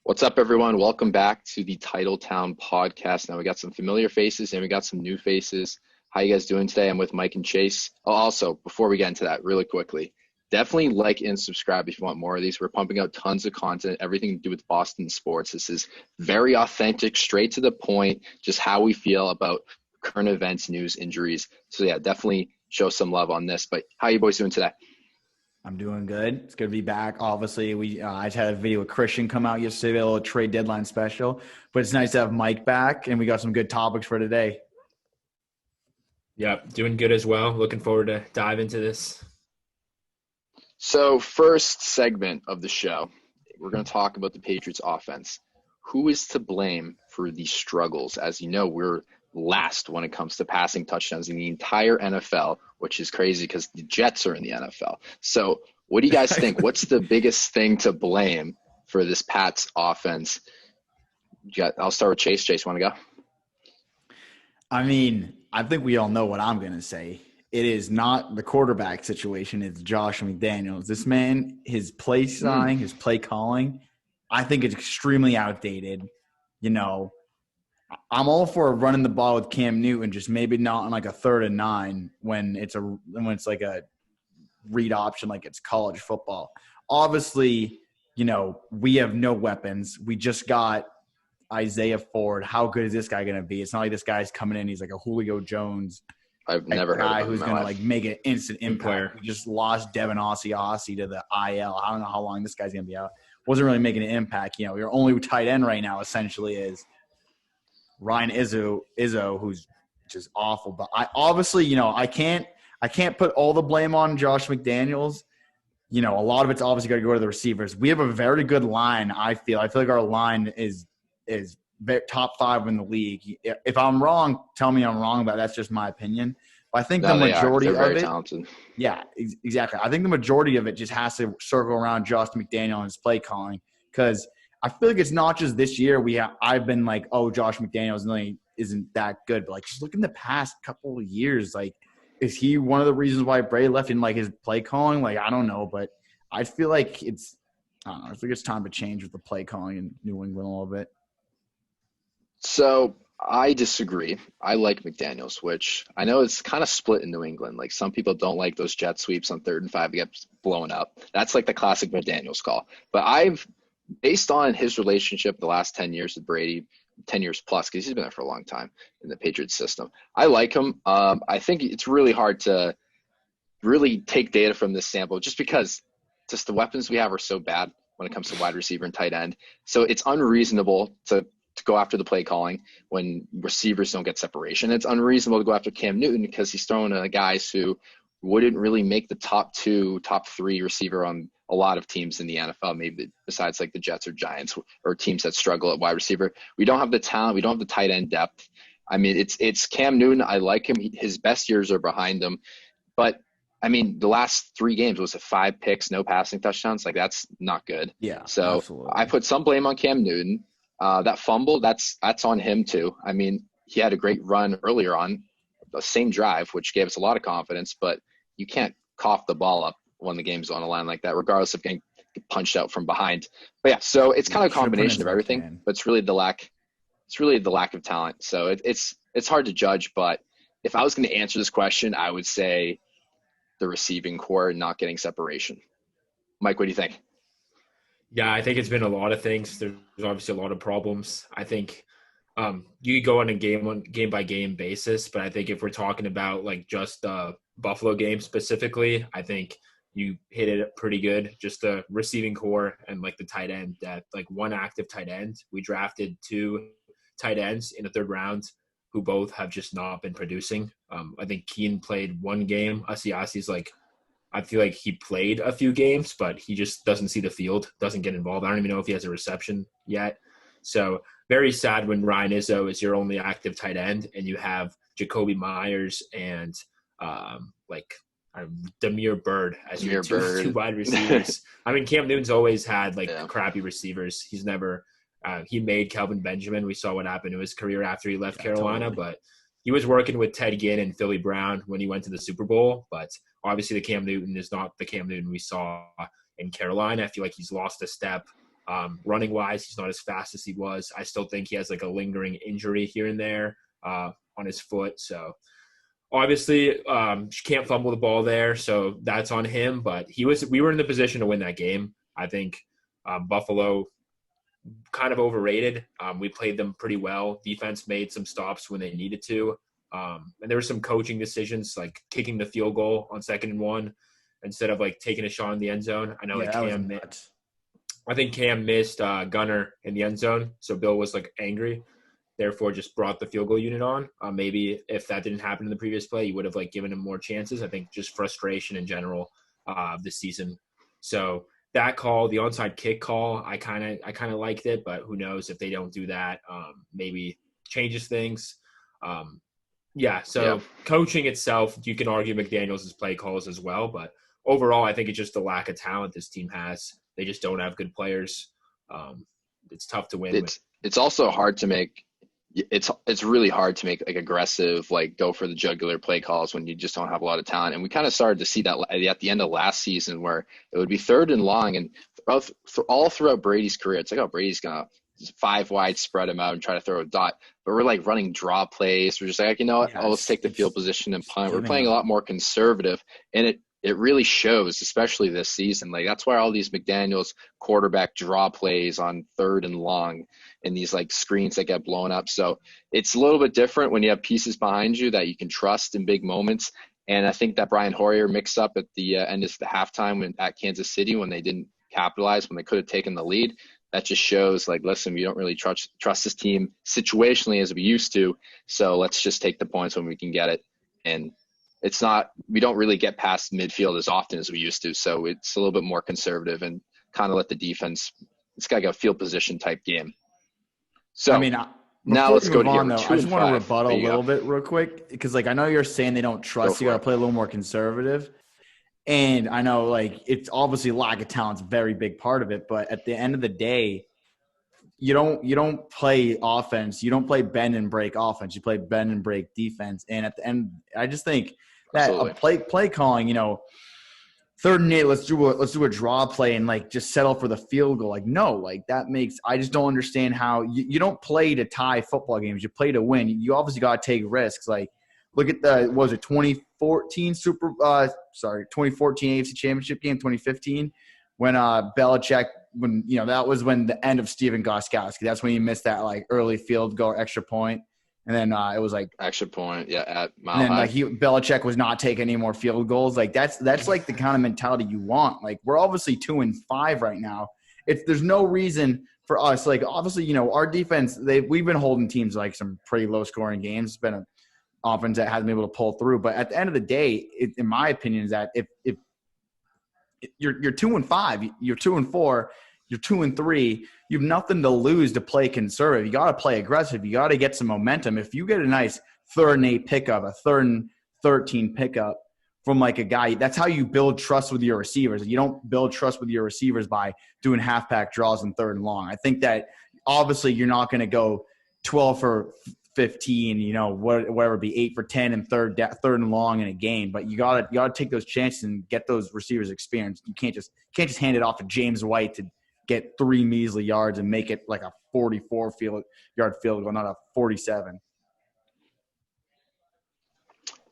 What's up, everyone? Welcome back to the Titletown Podcast. Now we got some familiar faces and we got some new faces. How you guys doing today? I'm with Mike and Chase. Oh, also, before we get into that, really quickly, definitely like and subscribe if you want more of these. We're pumping out tons of content, everything to do with Boston sports. This is very authentic, straight to the point, just how we feel about current events, news, injuries. So yeah, definitely show some love on this. But how you boys doing today? I'm doing good. It's good to be back. Obviously, I just had a video with Christian come out yesterday, a little trade deadline special. But it's nice to have Mike back, and we got some good topics for today. Yep, doing good as well. Looking forward to dive into this. So first segment of the show, we're going to talk about the Patriots offense. Who is to blame for these struggles? As you know, we're last when it comes to passing touchdowns in the entire NFL, which is crazy because the Jets are in the NFL. So what do you guys think? What's the biggest thing to blame for this Pats offense? I'll start with Chase. Chase, want to go? I mean, I think we all know what I'm going to say. It is not the quarterback situation. It's Josh McDaniels. This man, his play styling, his play calling, I think it's extremely outdated. You know, I'm all for running the ball with Cam Newton, just maybe not on like a 3rd and 9 when it's like a read option, like it's college football. Obviously, you know, we have no weapons. We just got Isaiah Ford. How good is this guy going to be? It's not like this guy's coming in. He's like a Julio Jones. I've never heard of him who's going to like make an instant impact. Player. We just lost Devin Ossie to the IL. I don't know how long this guy's going to be out. Wasn't really making an impact. You know, your only tight end right now essentially is Ryan Izzo, who's just awful. But I obviously, you know, I can't put all the blame on Josh McDaniels. You know, a lot of it's obviously got to go to the receivers. We have a very good line, I feel. I feel like our line is top 5 in the league. If I'm wrong, tell me I'm wrong, but that's just my opinion. But I think the majority of it, talented. Yeah, exactly. I think the majority of it just has to circle around Josh McDaniel and his play calling, because I feel like it's not just this year. I've been like, oh, Josh McDaniels really isn't that good, but like just look in the past couple of years, like is he one of the reasons why Brady left in like his play calling? Like I don't know, but I feel like I don't know. I think it's time to change with the play calling in New England a little bit. So I disagree. I like McDaniels, which I know it's kind of split in New England. Like some people don't like those jet sweeps on 3rd and 5 to get blown up. That's like the classic McDaniels call. But based on his relationship the last 10 years with Brady, 10 years plus, because he's been there for a long time in the Patriots system, I like him. I think it's really hard to really take data from this sample just because just the weapons we have are so bad when it comes to wide receiver and tight end. So it's unreasonable to go after the play calling when receivers don't get separation. It's unreasonable to go after Cam Newton because he's throwing to guys who wouldn't really make the top 2, top 3 receiver on a lot of teams in the NFL, maybe besides like the Jets or Giants or teams that struggle at wide receiver. We don't have the talent. We don't have the tight end depth. I mean, it's Cam Newton. I like him. His best years are behind him. But, I mean, the last 3 games, was it 5 picks, no passing touchdowns? Like, that's not good. Yeah, so absolutely. I put some blame on Cam Newton. That fumble, that's on him too. I mean, he had a great run earlier on the same drive, which gave us a lot of confidence, but you can't cough the ball up when the game's on a line like that, regardless of getting punched out from behind. But yeah, so it's kind of a combination of everything, but it's really the lack of talent. So it's hard to judge, but if I was going to answer this question, I would say the receiving core not getting separation. Mike, what do you think? Yeah, I think it's been a lot of things. There's obviously a lot of problems. I think you could go on a game by game basis, but I think if we're talking about like just Buffalo game specifically, I think you hit it pretty good. Just the receiving core and like the tight end depth, like one active tight end. We drafted 2 tight ends in the 3rd round who both have just not been producing. I think Keen played 1 game. Asiasi's like, I feel like he played a few games, but he just doesn't see the field, doesn't get involved. I don't even know if he has a reception yet. So very sad when Ryan Izzo is your only active tight end and you have Jacoby Myers and Demir Bird as your two wide receivers. I mean, Cam Newton's always had crappy receivers. He's never he made Kelvin Benjamin. We saw what happened to his career after he left Carolina, totally. But he was working with Ted Ginn and Philly Brown when he went to the Super Bowl. But obviously the Cam Newton is not the Cam Newton we saw in Carolina. I feel like he's lost a step Running wise, he's not as fast as he was. I still think he has like a lingering injury here and there on his foot. So obviously, can't fumble the ball there, so that's on him. But we were in the position to win that game. I think Buffalo kind of overrated. We played them pretty well. Defense made some stops when they needed to. And there were some coaching decisions, like kicking the field goal on 2nd and 1 instead of like taking a shot in the end zone. I know I think Cam missed Gunner in the end zone, so Bill was like angry. Therefore, just brought the field goal unit on. Maybe if that didn't happen in the previous play, you would have like given him more chances. I think just frustration in general this season. So that call, the onside kick call, I kind of liked it, but who knows if they don't do that, maybe changes things. Coaching itself, you can argue McDaniels' play calls as well, but overall, I think it's just the lack of talent this team has. They just don't have good players. It's tough to win. It's also hard to make. It's really hard to make like aggressive, like go for the jugular play calls when you just don't have a lot of talent. And we kind of started to see that at the end of last season where it would be 3rd and long, and all throughout Brady's career, it's like, oh, Brady's gonna 5 wide, spread him out and try to throw a dot. But we're like running draw plays. We're just like, you know what? Let's take the field position and punt. We're playing a lot more conservative, and it really shows, especially this season. Like that's why all these McDaniels quarterback draw plays on 3rd and long and these like screens that get blown up. So it's a little bit different when you have pieces behind you that you can trust in big moments. And I think that Brian Hoyer mixed up at the end of the halftime at Kansas City when they didn't capitalize, when they could have taken the lead. That just shows like, listen, we don't really trust this team situationally as we used to. So let's just take the points when we can get it. And we don't really get past midfield as often as we used to. So it's a little bit more conservative and kind of let the defense, it's got like a field position type game. So I mean, now let's go to on, though, I just want to rebuttal a little bit real quick, because like I know you're saying they don't trust you, got to play a little more conservative. And I know like it's obviously lack of talent's a very big part of it, but at the end of the day, you don't play offense. You don't play bend and break offense. You play bend and break defense. And at the end, I just think that a play calling, 3rd and 8, let's do a draw play and like just settle for the field goal. Like no, like I just don't understand how you don't play to tie football games. You play to win. You obviously got to take risks. Like look at the 2014 AFC Championship game, 2015 when Belichick. That was when the end of Steven Gostkowski. That's when he missed that like early field goal, extra point, and then it was like extra point, at Mile and then High. Belichick was not taking any more field goals. Like that's like the kind of mentality you want. Like we're obviously 2-5 right now. There's no reason for us. Like obviously, our defense. We've been holding teams like some pretty low scoring games. It's been an offense that hasn't been able to pull through. But at the end of the day, in my opinion, is that if you're 2-5, you're 2-4. You're 2-3. You have nothing to lose to play conservative. You got to play aggressive. You got to get some momentum. If you get a nice 3rd and 8 pickup, a 3rd and 13 pickup from like a guy, that's how you build trust with your receivers. You don't build trust with your receivers by doing halfback draws in 3rd and long. I think that obviously you're not going to go 12 for 15, whatever it be, 8 for 10 and 3rd and long in a game. But you gotta take those chances and get those receivers experience. You can't just hand it off to James White to get 3 measly yards and make it like a 44-yard field goal, not a 47.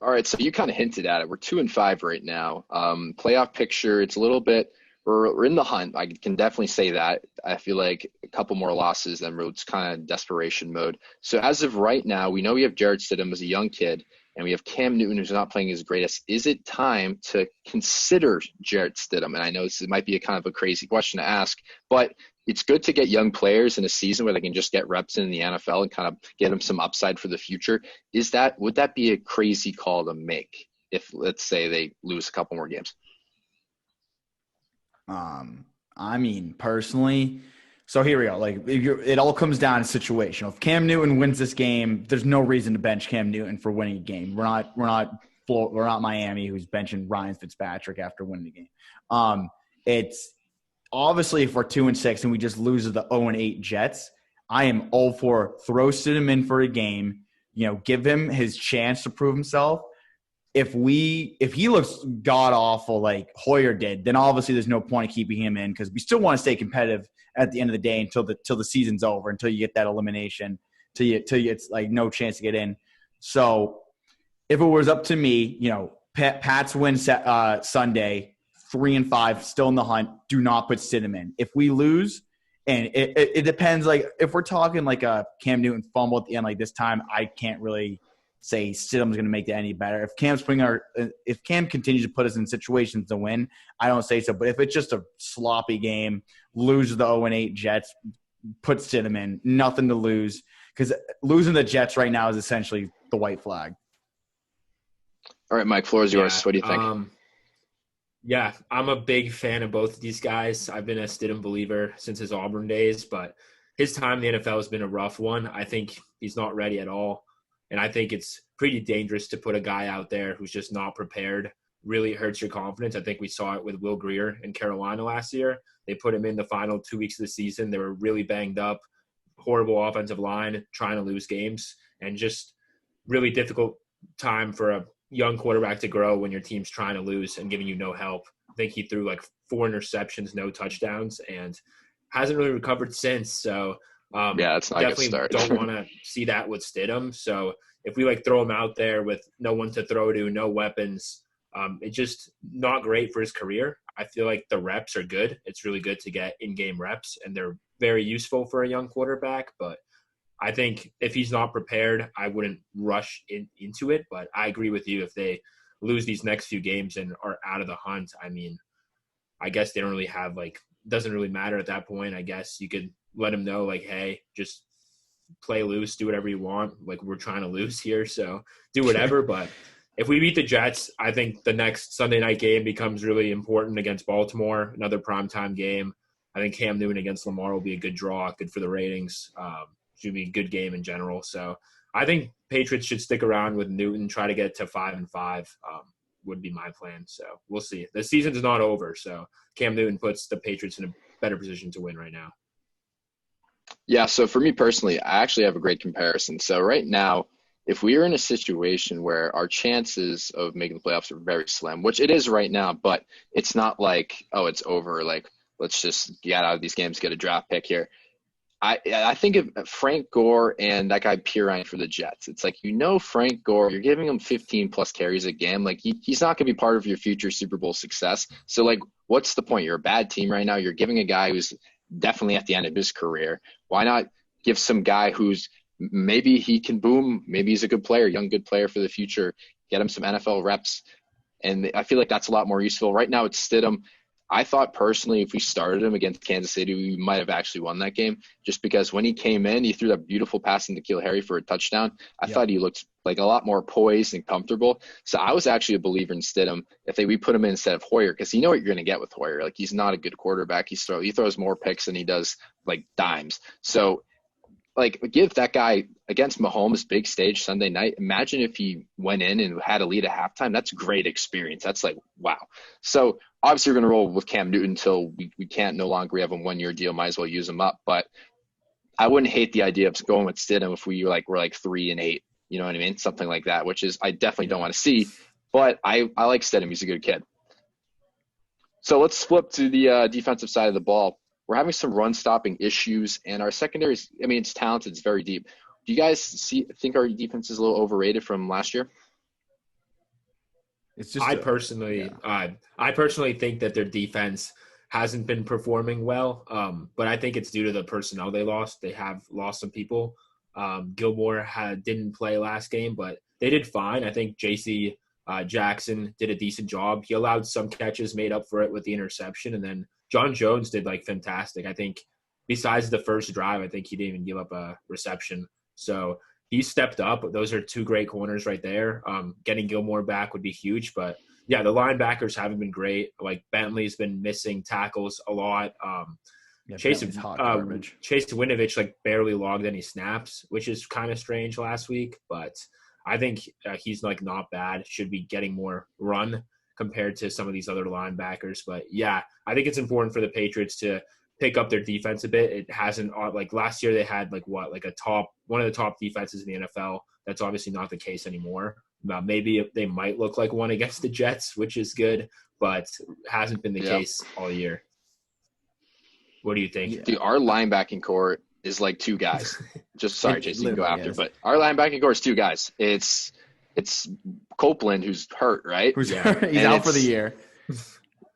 All right, so you kind of hinted at it. We're 2-5 right now. Playoff picture, it's a little bit we're in the hunt. I can definitely say that. I feel like a couple more losses, then it's kind of desperation mode. So as of right now, we know we have Jarrett Stidham as a young kid, and we have Cam Newton who's not playing his greatest. Is it time to consider Jarrett Stidham? And I know this might be a kind of a crazy question to ask, but it's good to get young players in a season where they can just get reps in the NFL and kind of get them some upside for the future. Would that be a crazy call to make if, let's say, they lose a couple more games? I mean, personally, so here we go. Like, it all comes down to situational. If Cam Newton wins this game, there's no reason to bench Cam Newton for winning a game. We're not Miami, who's benching Ryan Fitzpatrick after winning the game. It's obviously if we're 2-6 and we just lose to the 0-8 Jets, I am all for throw Stidham in for a game. Give him his chance to prove himself. if he looks god awful like Hoyer did, then obviously there's no point of keeping him in because we still want to stay competitive at the end of the day until the season's over, until you get that elimination, till you it's like no chance to get in. So if it was up to me, Pats win Sunday, 3-5, still in the hunt. Do not put Stidham in. If we lose, and it depends. Like if we're talking like a Cam Newton fumble at the end, like this time, I can't really say Stidham's going to make that any better. If Cam continues to put us in situations to win, I don't say so. But if it's just a sloppy game, lose the 0-8 Jets, put Stidham in. Nothing to lose because losing the Jets right now is essentially the white flag. All right, Mike, floor is yours. What do you think? Yeah, I'm a big fan of both of these guys. I've been a Stidham believer since his Auburn days, but his time in the NFL has been a rough one. I think he's not ready at all. And I think it's pretty dangerous to put a guy out there who's just not prepared. Really hurts your confidence. I think we saw it with Will Grier in Carolina last year. They put him in the final 2 weeks of the season. They were really banged up, horrible offensive line, trying to lose games, and just really difficult time for a young quarterback to grow when your team's trying to lose and giving you no help. I think he threw like 4 interceptions, no touchdowns, and hasn't really recovered since. So it's not definitely a good start. Don't want to see that with Stidham. So if we throw him out there with no one to throw to, no weapons, it's just not great for his career. I feel like the reps are good. It's really good to get in-game reps, and they're very useful for a young quarterback. But I think if he's not prepared, I wouldn't rush into it. But I agree with you. If they lose these next few games and are out of the hunt, I mean, I guess they don't really have doesn't really matter at that point. I guess you could let him know hey, just play loose, do whatever you want. We're trying to lose here, so do whatever. But if we beat the Jets, I think the next Sunday night game becomes really important against Baltimore, another primetime game. I think Cam Newton against Lamar will be a good draw, good for the ratings. Should be a good game in general. So I think Patriots should stick around with Newton, try to get to 5-5 would be my plan. So we'll see. The season's not over, so Cam Newton puts the Patriots in a better position to win right now. Yeah, so for me personally, I actually have a great comparison. So right now, if we are in a situation where our chances of making the playoffs are very slim, which it is right now, but it's not it's over. Let's just get out of these games, get a draft pick here. I think of Frank Gore and that guy Pirine for the Jets. It's Frank Gore, you're giving him 15-plus carries a game. He's not going to be part of your future Super Bowl success. So, what's the point? You're a bad team right now. You're giving a guy who's definitely at the end of his career. Why not give some guy who's maybe he can boom, maybe he's a good player, young good player for the future, get him some NFL reps. And I feel like that's a lot more useful. Right now it's Stidham. I thought personally if we started him against Kansas City, we might have actually won that game just because when he came in, he threw that beautiful pass into N'Keal Harry for a touchdown. I thought he looked a lot more poised and comfortable. So I was actually a believer in Stidham if we put him in instead of Hoyer because you know what you're going to get with Hoyer. He's not a good quarterback. He throws more picks than he does dimes. So give that guy against Mahomes, big stage Sunday night. Imagine if he went in and had a lead at halftime. That's great experience. That's wow. So obviously we're going to roll with Cam Newton until we can't no longer. We have a 1-year deal. Might as well use him up. But I wouldn't hate the idea of going with Stidham if we were 3-8. You know what I mean? Something like that, which is I definitely don't want to see. But I like Stidham. He's a good kid. So let's flip to the defensive side of the ball. We're having some run-stopping issues, and our secondary is, it's talented. It's very deep. Do you guys think our defense is a little overrated from last year? It's just I personally think that their defense hasn't been performing well, but I think it's due to the personnel they lost. They have lost some people. Gilmore didn't play last game, but they did fine. I think J.C. Jackson did a decent job. He allowed some catches, made up for it with the interception, and then John Jones did fantastic. I think besides the first drive, I think he didn't even give up a reception. So he stepped up. Those are 2 great corners right there. Getting Gilmore back would be huge. But, yeah, the linebackers haven't been great. Bentley's been missing tackles a lot. Chase Winovich barely logged any snaps, which is kind of strange last week. But I think he's not bad. Should be getting more run compared to some of these other linebackers. But, yeah, I think it's important for the Patriots to pick up their defense a bit. It hasn't last year they had one of the top defenses in the NFL. That's obviously not the case anymore. Maybe they might look like one against the Jets, which is good, but hasn't been the case all year. What do you think? Yeah. Dude, our linebacking core is like two guys. Just sorry, Jason, you can go after. Is. But our linebacking core is two guys. It's Copeland, who's hurt, right? He's out for the year.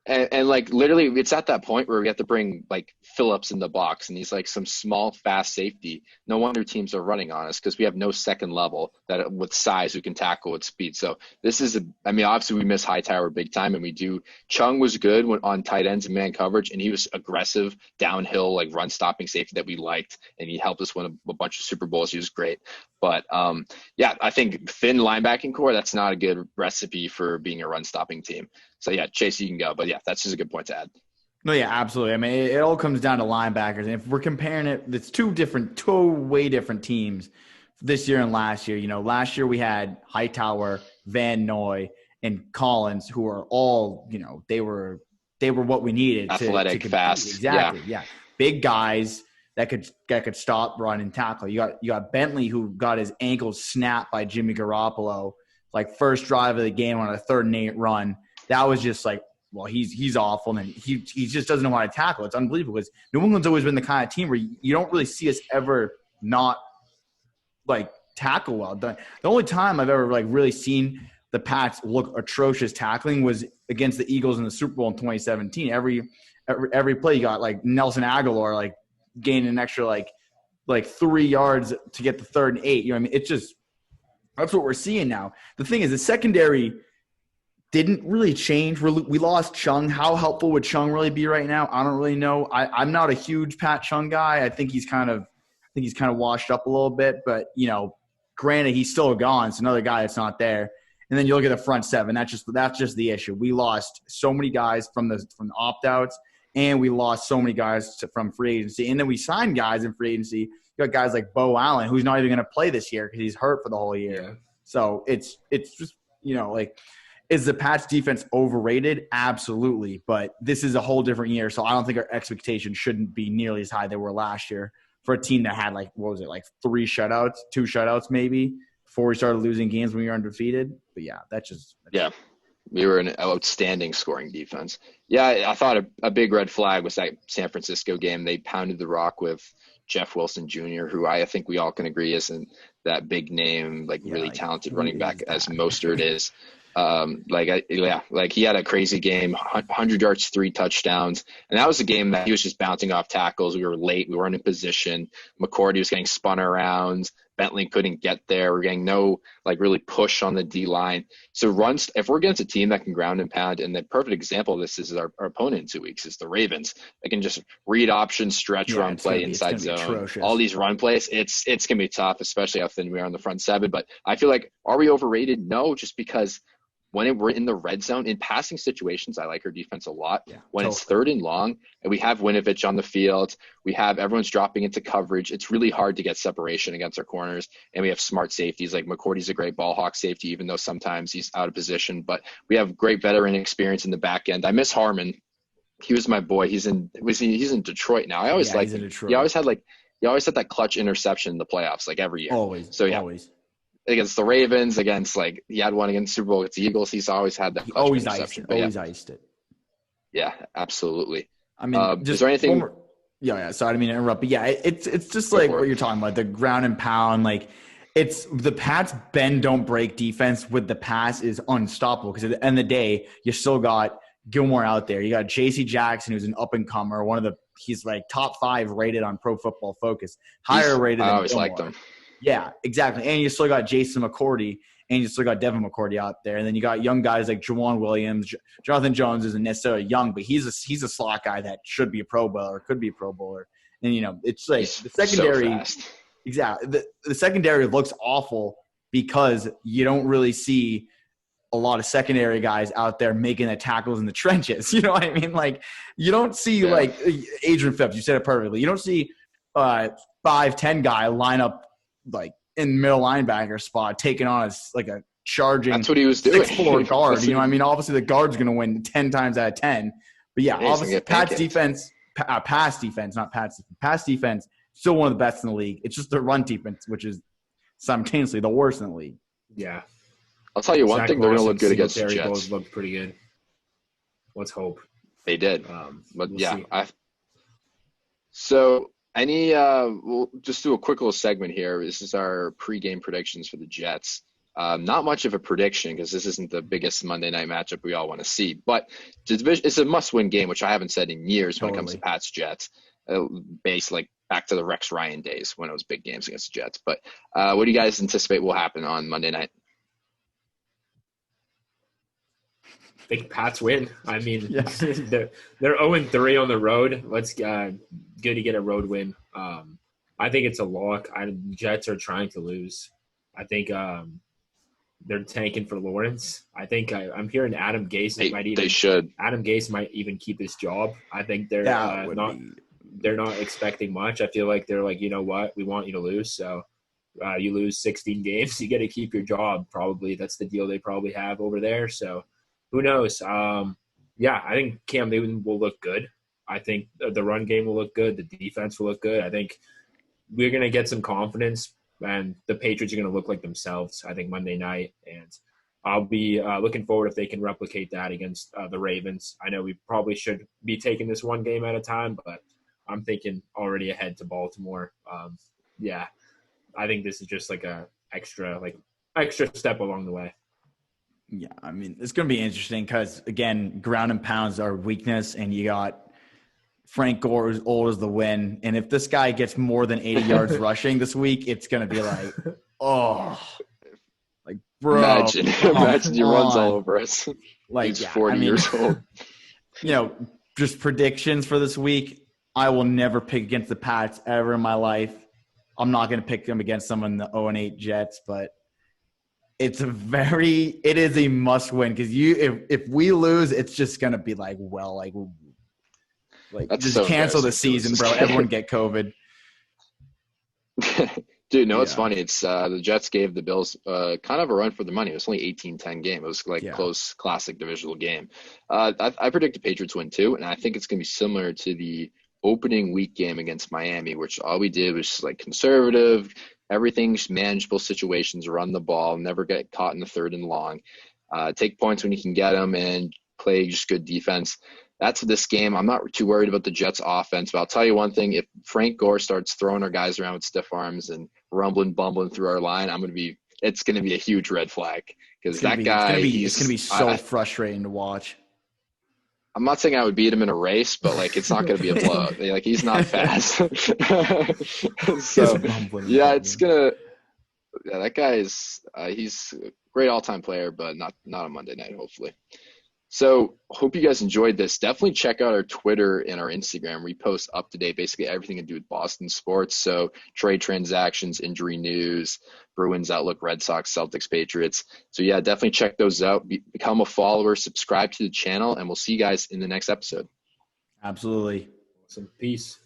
And like literally it's at that point where we have to bring like Phillips in the box, and he's like some small fast safety. No wonder teams are running on us because we have no second level that with size who can tackle with speed. So this is obviously we miss Hightower big time, and we do. Chung was good on tight ends and man coverage, and he was aggressive downhill like run stopping safety that we liked, and he helped us win a bunch of Super Bowls. He was great. But I think thin linebacking core, that's not a good recipe for being a run stopping team. So yeah, Chase, you can go. But yeah, that's just a good point to add. No, yeah, absolutely. I mean, it all comes down to linebackers. And if we're comparing it, it's two way different teams this year and last year. Last year we had Hightower, Van Noy, and Collins, who are all, they were what we needed. Athletic, to fast. Exactly. Yeah. Big guys that could stop, run, and tackle. You got Bentley, who got his ankle snapped by Jimmy Garoppolo, like first drive of the game on a 3rd and 8 run. That was just like, well, he's awful, and he just doesn't know how to tackle. It's unbelievable because New England's always been the kind of team where you don't really see us ever not like tackle well. The only time I've ever like really seen the Pats look atrocious tackling was against the Eagles in the Super Bowl in 2017. Every play you got like Nelson Aguilar like gaining an extra like 3 yards to get the 3rd and 8. It's just that's what we're seeing now. The thing is, the secondary didn't really change. We lost Chung. How helpful would Chung really be right now? I don't really know. I'm not a huge Pat Chung guy. I think he's kind of washed up a little bit. But granted, he's still gone. It's another guy that's not there. And then you look at the front seven. That's just the issue. We lost so many guys from the opt-outs, and we lost so many guys from free agency. And then we signed guys in free agency. You got guys like Bo Allen, who's not even going to play this year because he's hurt for the whole year. Yeah. So it's just is the Pats defense overrated? Absolutely. But this is a whole different year, so I don't think our expectations shouldn't be nearly as high they were last year for a team that had 2 shutouts maybe before we started losing games when we were undefeated. But yeah, we were an outstanding scoring defense. Yeah, I thought a big red flag was that San Francisco game. They pounded the rock with Jeff Wilson Jr., who I think we all can agree isn't that big name, really talented running back as Mostert is. He had a crazy game, 100 yards, 3 touchdowns. And that was a game that he was just bouncing off tackles. We were late. We weren't in position. McCourty was getting spun around. Bentley couldn't get there. We're getting no really push on the D line. So if we're against a team that can ground and pound, and the perfect example of this is our opponent in 2 weeks is the Ravens. They can just read options, stretch run play, inside zone, all these run plays. It's going to be tough, especially how thin we are on the front seven. But I feel like, are we overrated? No, just because when we're in the red zone, in passing situations, I like our defense a lot. Yeah, when it's 3rd and long and we have Winovich on the field, we have everyone's dropping into coverage, it's really hard to get separation against our corners. And we have smart safeties. Like McCourty's a great ball hawk safety, even though sometimes he's out of position. But we have great veteran experience in the back end. I miss Harmon. He was my boy. He's in Detroit now. I always liked him. He always had that clutch interception in the playoffs every year. Always. So yeah. Always. Against the Ravens, he had one against the Super Bowl against the Eagles. He's always had that. He always iced it. Iced it. Yeah, absolutely. I mean, is there anything? Yeah. Sorry, I didn't mean to interrupt. But yeah, it's just what you're talking about, the ground and pound. It's the Pats bend don't break defense with the pass is unstoppable because at the end of the day, you still got Gilmore out there. You got J.C. Jackson, who's an up and comer. He's top 5 rated on Pro Football Focus, higher rated. I always liked him. Yeah, exactly. And you still got Jason McCourty, and you still got Devin McCourty out there. And then you got young guys like Jawan Williams. Jonathan Jones isn't necessarily young, but he's a slot guy that should be a Pro Bowler, could be a Pro Bowler. And, it's he's the secondary. So fast. Exactly. The secondary looks awful because you don't really see a lot of secondary guys out there making the tackles in the trenches. You know what I mean? You don't see Adrian Phipps. You said it perfectly. You don't see 5'10" guy line up in middle linebacker spot, taking on a charging. That's what he was doing. 6'4" guard. You know what I mean? Obviously, the guard's going to win 10 times out of 10. But yeah, obviously, pass defense, still one of the best in the league. It's just the run defense, which is simultaneously the worst in the league. Yeah. I'll tell you one Zach thing, they're going to Moss look and good against the Singletary Jets. both looked pretty good. Let's hope. They did. But We'll yeah, see. So we'll just do a quick little segment here. This is our pregame predictions for the Jets. Not much of a prediction because this isn't the biggest Monday night matchup we all want to see, but it's a must-win game, which I haven't said in years when it comes to Pats Jets, based like back to the Rex Ryan days when it was big games against the Jets. But what do you guys anticipate will happen on Monday night? I think Pats win. I mean, they're 0-3 on the road. Let's good to get a road win. I think it's a lock. Jets are trying to lose. I think they're tanking for Lawrence. I think I'm hearing Adam Gase Adam Gase might even keep his job. I think they're not expecting much. I feel like they're like, you know what, we want you to lose. So you lose 16 games, you got to keep your job. Probably that's the deal they probably have over there. So who knows? I think Cam Newton will look good. I think the run game will look good. The defense will look good. I think we're going to get some confidence, and the Patriots are going to look like themselves, I think, Monday night. And I'll be looking forward if they can replicate that against the Ravens. I know we probably should be taking this one game at a time, but I'm thinking already ahead to Baltimore. I think this is just like a extra step along the way. Yeah, I mean, it's going to be interesting because, again, ground and pounds are weakness, and you got Frank Gore who's old as the wind. And if this guy gets more than 80 yards rushing this week, it's going to be like, bro. Imagine he runs all over us. He's 40 years old. Just predictions for this week. I will never pick against the Pats ever in my life. I'm not going to pick them against someone in the 0-8 Jets, but it is a must win because if we lose, it's just going to be just cancel the season, bro. Everyone get COVID. Dude, no, it's funny. It's the Jets gave the Bills kind of a run for the money. It was only 18-10 game. It was close, classic divisional game. I predict the Patriots win too, and I think it's going to be similar to the opening week game against Miami, which all we did was just like conservative, everything's manageable situations, run the ball, never get caught in the third and long, take points when you can get them, and play just good defense. That's this game. I'm not too worried about the Jets offense, but I'll tell you one thing. If Frank Gore starts throwing our guys around with stiff arms and bumbling through our line, it's going to be a huge red flag because that guy, it's going to be so frustrating to watch. I'm not saying I would beat him in a race, but it's not going to be a blowout. He's not fast. So that guy is he's a great all-time player, but not on Monday night, hopefully. So hope you guys enjoyed this. Definitely check out our Twitter and our Instagram. We post up to date, basically everything to do with Boston sports. So trade transactions, injury news, Bruins outlook, Red Sox, Celtics, Patriots. So yeah, definitely check those out. Become a follower, subscribe to the channel, and we'll see you guys in the next episode. Absolutely. Awesome. Peace.